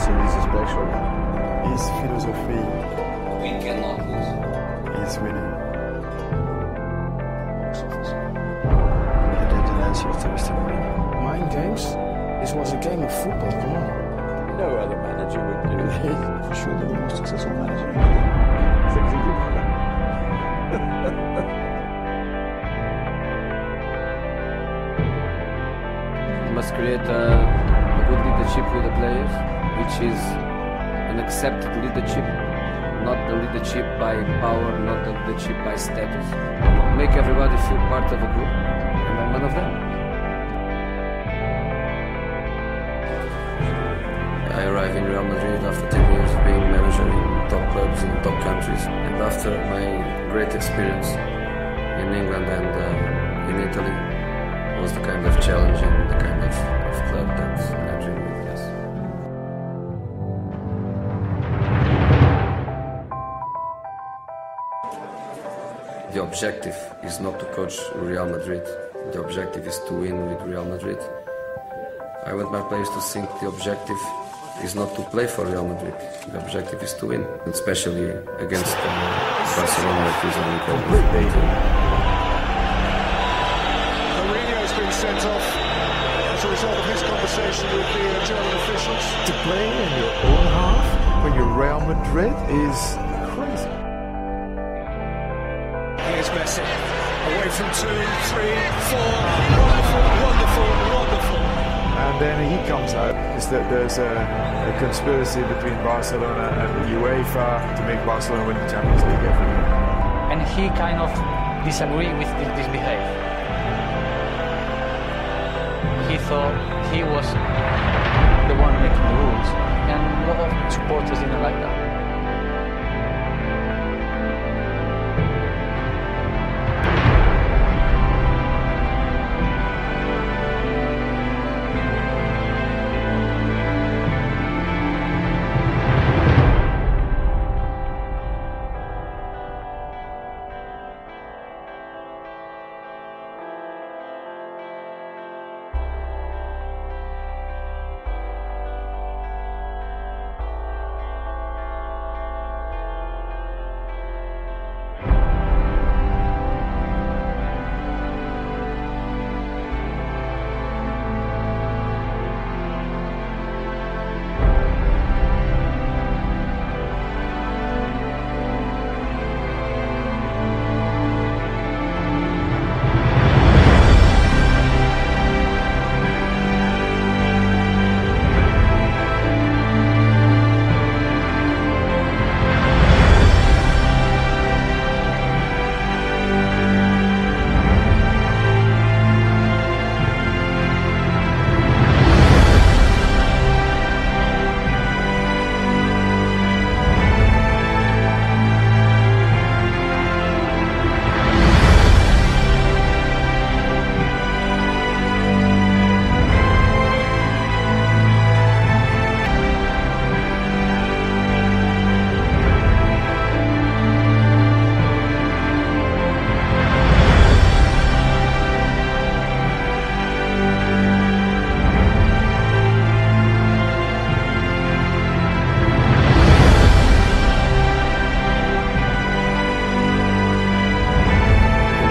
see this is special. His philosophy. We cannot lose. He's winning. De tendentie is to win. Mind games? This was a game of football, come on. No other manager would do this. For sure the most successful manager. You must create a good leadership with the players, which is an accepted leadership, not the leadership by power, not the leadership by status. Make everybody feel part of a group, and I'm one of them. I arrived in Real Madrid after 10 years being manager in top clubs in top countries, and after my great experience in England and in Italy was the kind of challenge and the kind of club that I dream with, yes. The objective is not to coach Real Madrid. The objective is to win with Real Madrid. I want my players to think the objective is not to play for Real Madrid. The objective is to win, especially against Barcelona, which is an incredible team. Mourinho has been sent off as a result of his conversation with the German officials. To play in your own half when you're Real Madrid is crazy. Here's Messi, away from 2, 3, 4, wonderful, wonderful, wonderful. And then he comes out. Is that there's a conspiracy between Barcelona and the UEFA to make Barcelona win the Champions League every year. And he kind of disagreed with this behavior. He thought he was the one making the rules, and a lot of supporters didn't like that.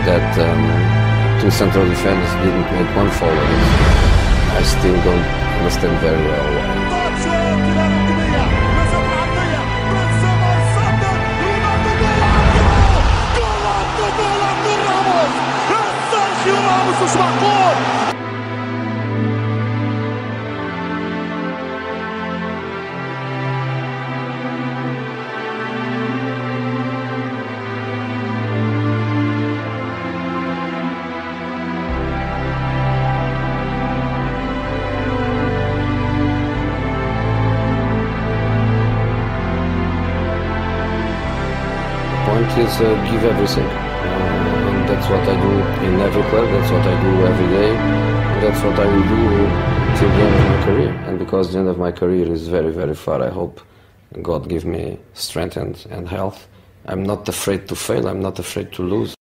That two central defenders didn't make one foul. I still don't understand very well why. Point is give everything, and that's what I do in every club, that's what I do every day, and that's what I will do till the end of my career. And because the end of my career is very, very far, I hope God give me strength and health. I'm not afraid to fail, I'm not afraid to lose.